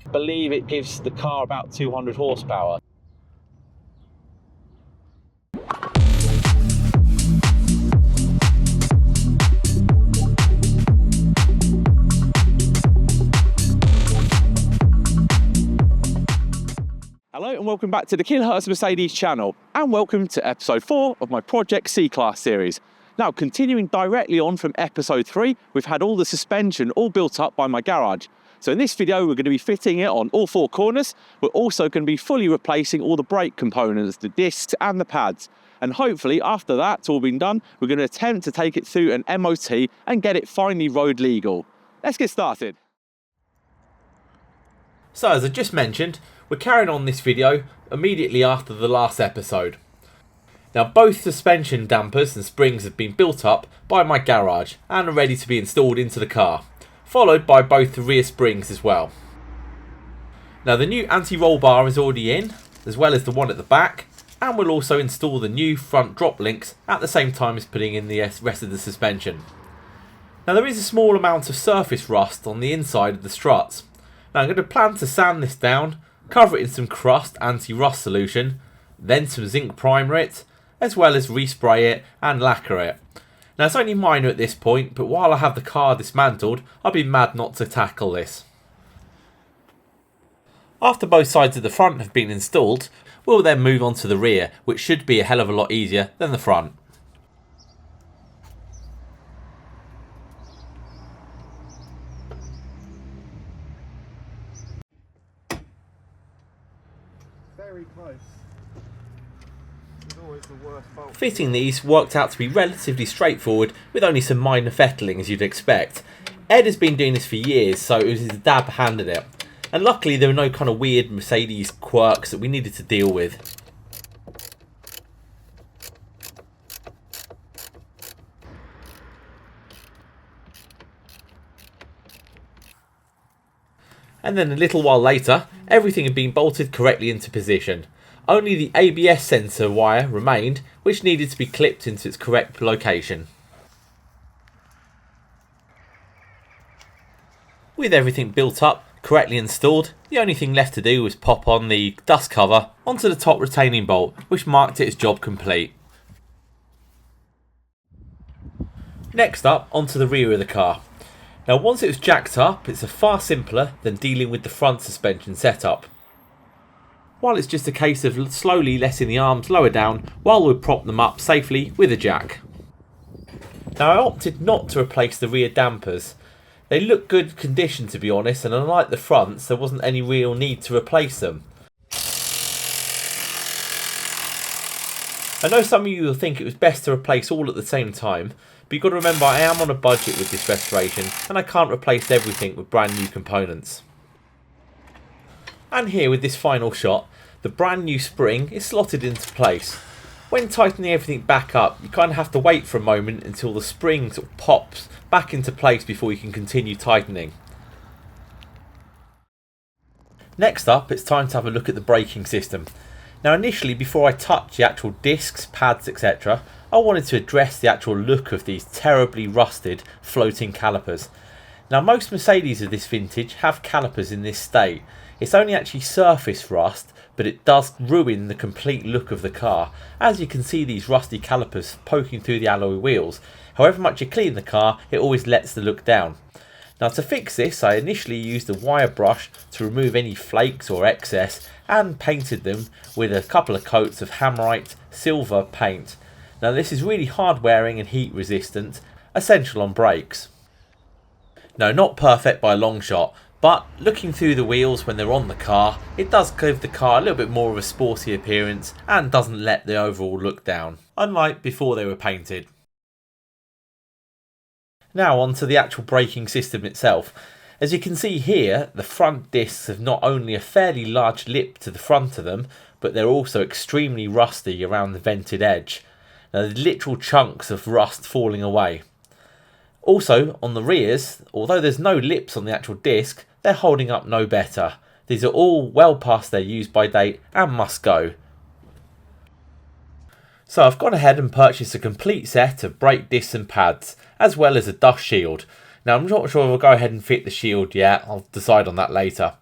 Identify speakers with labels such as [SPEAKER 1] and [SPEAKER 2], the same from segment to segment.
[SPEAKER 1] I believe it gives the car about 200 horsepower. Hello and welcome back to the Kilohertz Mercedes channel, and welcome to episode 4 of my Project C-Class series. Now, continuing directly on from episode 3, we've had all the suspension all built up by my garage. So in this video, we're going to be fitting it on all 4 corners. We're also going to be fully replacing all the brake components, the discs and the pads. And hopefully after that's all been done, we're going to attempt to take it through an MOT and get it finally road legal. Let's get started.
[SPEAKER 2] So as I just mentioned, we're carrying on this video immediately after the last episode. Now both suspension dampers and springs have been built up by my garage and are ready to be installed into the car, followed by both the rear springs as well. Now the new anti-roll bar is already in, as well as the one at the back, and we'll also install the new front drop links at the same time as putting in the rest of the suspension. Now there is a small amount of surface rust on the inside of the struts. Now I'm going to plan to sand this down, cover it in some crust anti-rust solution, then some zinc primer it, as well as respray it and lacquer it. Now it's only minor at this point, but while I have the car dismantled, I'd be mad not to tackle this. After both sides of the front have been installed, we'll then move on to the rear, which should be a hell of a lot easier than the front.
[SPEAKER 3] Very close. It's always the worst fault.
[SPEAKER 2] Fitting these worked out to be relatively straightforward with only some minor fettling as you'd expect. Ed has been doing this for years, so it was his dab handed it. And luckily there were no kind of weird Mercedes quirks that we needed to deal with. And then a little while later, everything had been bolted correctly into position. Only the ABS sensor wire remained, which needed to be clipped into its correct location. With everything built up, correctly installed, the only thing left to do was pop on the dust cover onto the top retaining bolt, which marked it as job complete. Next up, onto the rear of the car. Now once it was jacked up, it's far simpler than dealing with the front suspension setup. While it's just a case of slowly letting the arms lower down while we prop them up safely with a jack. Now I opted not to replace the rear dampers. They look good condition to be honest, and unlike the fronts there wasn't any real need to replace them. I know some of you will think it was best to replace all at the same time, but you've got to remember I am on a budget with this restoration and I can't replace everything with brand new components. And here with this final shot, the brand new spring is slotted into place. When tightening everything back up, you kind of have to wait for a moment until the spring sort of pops back into place before you can continue tightening. Next up, it's time to have a look at the braking system. Now initially, before I touch the actual discs, pads, etc., I wanted to address the actual look of these terribly rusted floating calipers. Now most Mercedes of this vintage have calipers in this state. It's only actually surface rust, but it does ruin the complete look of the car, as you can see these rusty calipers poking through the alloy wheels. However much you clean the car, it always lets the look down. Now to fix this, I initially used a wire brush to remove any flakes or excess and painted them with a couple of coats of Hammerite silver paint. Now this is really hard wearing and heat resistant, essential on brakes. No, not perfect by a long shot, but looking through the wheels when they're on the car, it does give the car a little bit more of a sporty appearance and doesn't let the overall look down, unlike before they were painted. Now on to the actual braking system itself. As you can see here, the front discs have not only a fairly large lip to the front of them, but they're also extremely rusty around the vented edge. Now there's literal chunks of rust falling away. Also on the rears, although there's no lips on the actual disc, they're holding up no better. These are all well past their use by date and must go. So I've gone ahead and purchased a complete set of brake discs and pads, as well as a dust shield. Now I'm not sure if I'll go ahead and fit the shield yet, I'll decide on that later.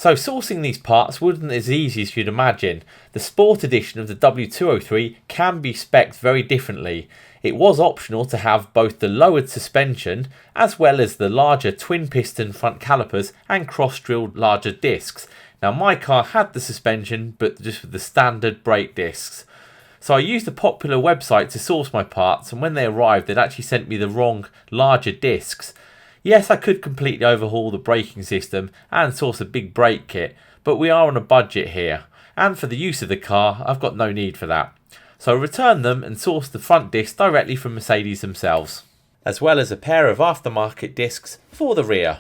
[SPEAKER 2] So sourcing these parts wasn't as easy as you'd imagine. The Sport edition of the W203 can be spec'd very differently. It was optional to have both the lowered suspension as well as the larger twin piston front calipers and cross-drilled larger discs. Now my car had the suspension but just with the standard brake discs. So I used a popular website to source my parts, and when they arrived they'd actually sent me the wrong larger discs. Yes, I could completely overhaul the braking system and source a big brake kit, but we are on a budget here, and for the use of the car I've got no need for that. So I returned them and sourced the front discs directly from Mercedes themselves, as well as a pair of aftermarket discs for the rear.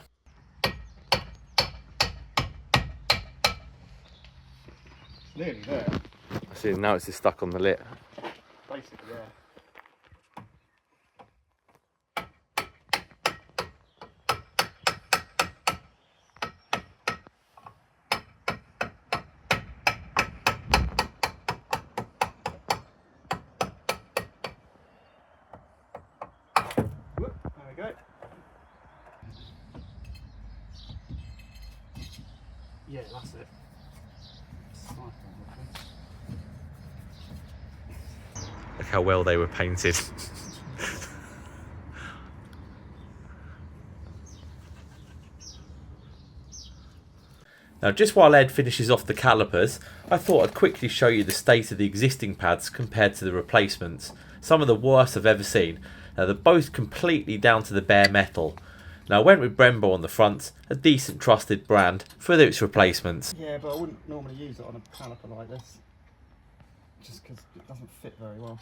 [SPEAKER 3] Nearly there.
[SPEAKER 1] I see, now it's just stuck on the lip.
[SPEAKER 3] Basically, yeah. Whoop, there we go. Yeah, that's it.
[SPEAKER 1] Look how well they were painted.
[SPEAKER 2] Now just while Ed finishes off the calipers, I thought I'd quickly show you the state of the existing pads compared to the replacements. Some of the worst I've ever seen. Now they're both completely down to the bare metal. Now I went with Brembo on the front, a decent trusted brand, for its replacements.
[SPEAKER 3] Yeah, but I wouldn't normally use it on a caliper like this, just because it doesn't fit very well.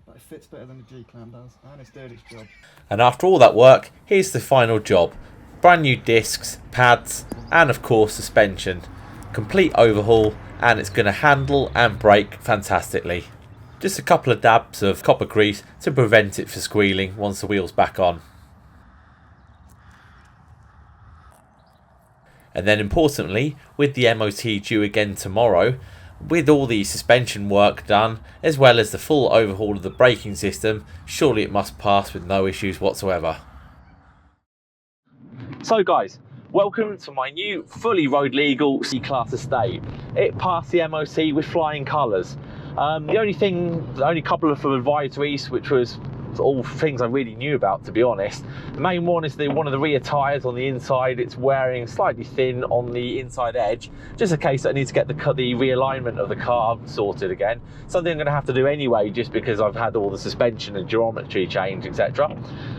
[SPEAKER 3] But it fits better than the G-clamp does, and it's doing its job.
[SPEAKER 2] And after all that work, here's the final job. Brand new discs, pads, and of course suspension. Complete overhaul, and it's going to handle and brake fantastically. Just a couple of dabs of copper grease to prevent it from squealing once the wheel's back on. And then importantly, with the MOT due again tomorrow, with all the suspension work done, as well as the full overhaul of the braking system, surely it must pass with no issues whatsoever.
[SPEAKER 1] So guys, welcome to my new fully road legal C-Class Estate. It passed the MOT with flying colours. The only couple of advisories, which was all things I really knew about, to be honest. The main one is one of the rear tyres on the inside. It's wearing slightly thin on the inside edge, just in case I need to get the realignment of the car sorted again. Something I'm going to have to do anyway, just because I've had all the suspension and geometry change, etc.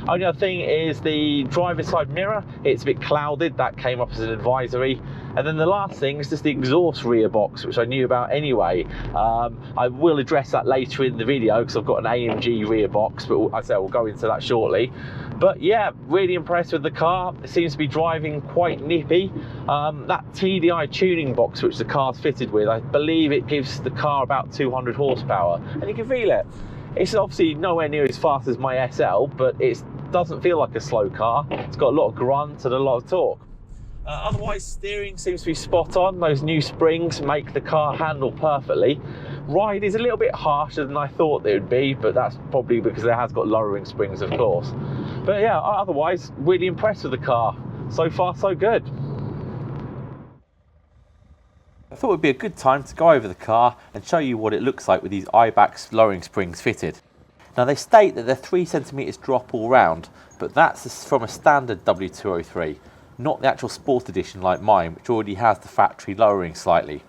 [SPEAKER 1] Only other thing is the driver's side mirror. It's a bit clouded. That came up as an advisory. And then the last thing is just the exhaust rear box, which I knew about anyway. I will address that later in the video because I've got an AMG rear box, but I say we'll go into that shortly. But yeah, really impressed with the car. It seems to be driving quite nippy. That TDI tuning box which the car's fitted with, I believe it gives the car about 200 horsepower, and you can feel it. It's obviously nowhere near as fast as my SL, but it doesn't feel like a slow car. It's got a lot of grunt and a lot of torque. Otherwise, steering seems to be spot on. Those new springs make the car handle perfectly. Ride is a little bit harsher than I thought it would be, but that's probably because it has got lowering springs, of course. But yeah, otherwise, really impressed with the car. So far, so good. I thought it would be a good time to go over the car and show you what it looks like with these Eibach lowering springs fitted. Now they state that they're 3 centimetres drop all round, but that's from a standard W203. Not the actual Sport edition like mine, which already has the factory lowering slightly.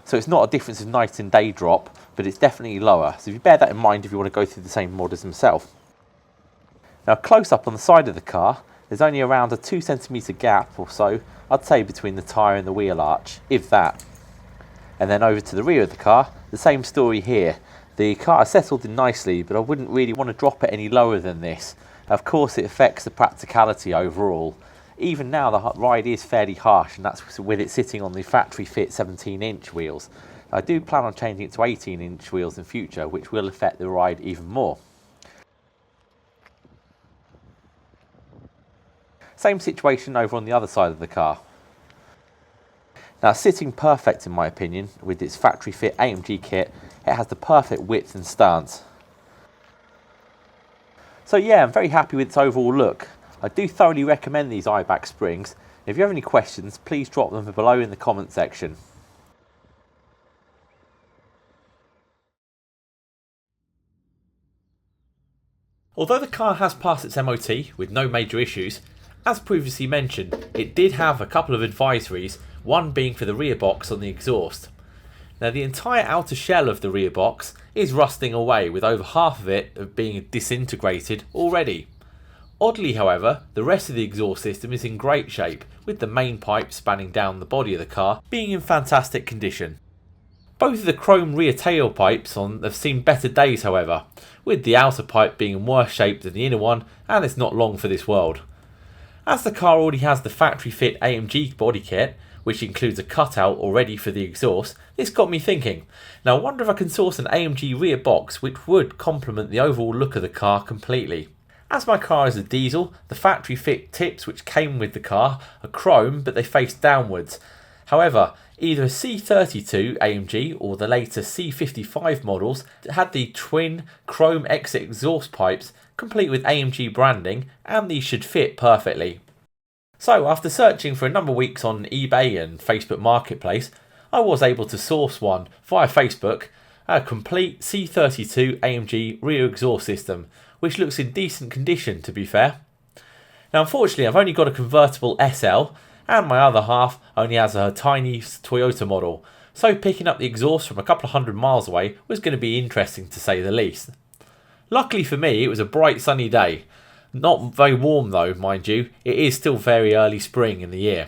[SPEAKER 1] So it's not a difference of night and day drop, but it's definitely lower. So if you bear that in mind if you want to go through the same mod as himself. Now close up on the side of the car, there's only around a 2 centimetre gap or so, I'd say, between the tyre and the wheel arch, if that. And then over to the rear of the car, the same story here. The car is settled in nicely, but I wouldn't really want to drop it any lower than this. Of course it affects the practicality overall. Even now the ride is fairly harsh, and that's with it sitting on the factory fit 17-inch wheels. I do plan on changing it to 18-inch wheels in future, which will affect the ride even more. Same situation over on the other side of the car. Now sitting perfect in my opinion with its factory fit AMG kit. It has the perfect width and stance. So yeah, I'm very happy with its overall look.
[SPEAKER 2] I do thoroughly recommend these Eibach springs. If you have any questions, please drop them below in the comment section. Although the car has passed its MOT with no major issues, as previously mentioned, it did have a couple of advisories, one being for the rear box on the exhaust. Now the entire outer shell of the rear box is rusting away, with over half of it being disintegrated already. Oddly however, the rest of the exhaust system is in great shape, with the main pipe spanning down the body of the car being in fantastic condition. Both of the chrome rear tailpipes have seen better days however, with the outer pipe being in worse shape than the inner one, and it's not long for this world. As the car already has the factory fit AMG body kit, which includes a cutout already for the exhaust, this got me thinking. Now I wonder if I can source an AMG rear box which would complement the overall look of the car completely. As my car is a diesel, the factory fit tips which came with the car are chrome but they face downwards. However, either a C32 AMG or the later C55 models had the twin chrome exit exhaust pipes complete with AMG branding, and these should fit perfectly. So after searching for a number of weeks on eBay and Facebook Marketplace, I was able to source one via Facebook, a complete C32 AMG rear exhaust system, which looks in decent condition to be fair. Now unfortunately I've only got a convertible SL, and my other half only has a tiny Toyota model, so picking up the exhaust from a couple of hundred miles away was going to be interesting to say the least. Luckily for me it was a bright sunny day. Not very warm though, mind you, it is still very early spring in the year.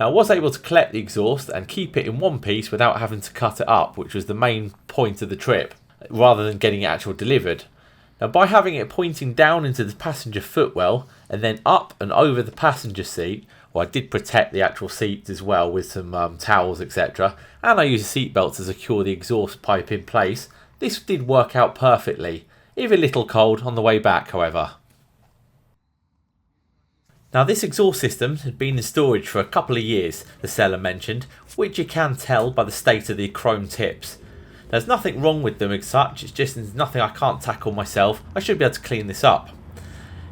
[SPEAKER 2] Now I was able to collect the exhaust and keep it in one piece without having to cut it up, which was the main point of the trip, rather than getting it actually delivered. Now by having it pointing down into the passenger footwell and then up and over the passenger seat, well I did protect the actual seat as well with some towels etc, and I used a seat belt to secure the exhaust pipe in place. This did work out perfectly, even a little cold on the way back however. Now this exhaust system had been in storage for a couple of years, the seller mentioned, which you can tell by the state of the chrome tips. There's nothing wrong with them as such, it's just nothing I can't tackle myself. I should be able to clean this up.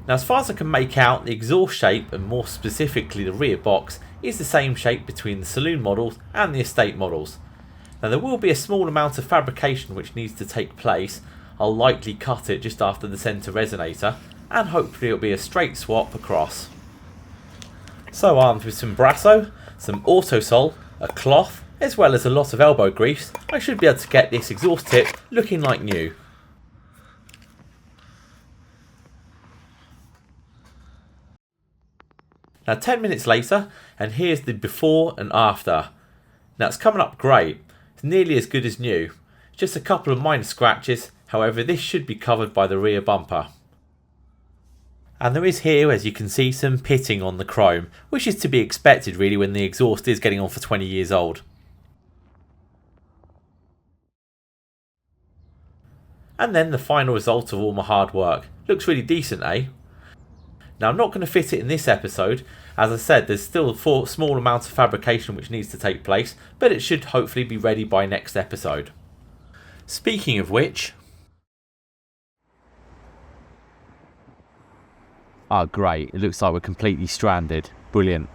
[SPEAKER 2] Now as far as I can make out, the exhaust shape, and more specifically the rear box, is the same shape between the saloon models and the estate models. Now there will be a small amount of fabrication which needs to take place. I'll likely cut it just after the centre resonator, and hopefully it'll be a straight swap across. So armed with some Brasso, some Autosol, a cloth, as well as a lot of elbow grease, I should be able to get this exhaust tip looking like new. Now 10 minutes later, and here's the before and after. Now it's coming up great, it's nearly as good as new. Just a couple of minor scratches, however this should be covered by the rear bumper. And there is here, as you can see, some pitting on the chrome, which is to be expected really when the exhaust is getting on for 20 years old. And then the final result of all my hard work. Looks really decent, eh? Now I'm not going to fit it in this episode. As I said, there's still a small amount of fabrication which needs to take place, but it should hopefully be ready by next episode. Speaking of which... Ah, great. It looks like we're completely stranded. Brilliant.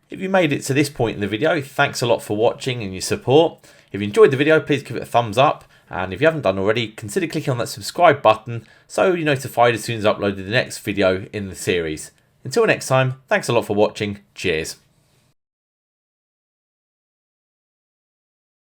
[SPEAKER 2] If you made it to this point in the video, thanks a lot for watching and your support. If you enjoyed the video, please give it a thumbs up. And if you haven't done already, consider clicking on that subscribe button so you're notified as soon as I upload the next video in the series. Until next time, thanks a lot for watching. Cheers.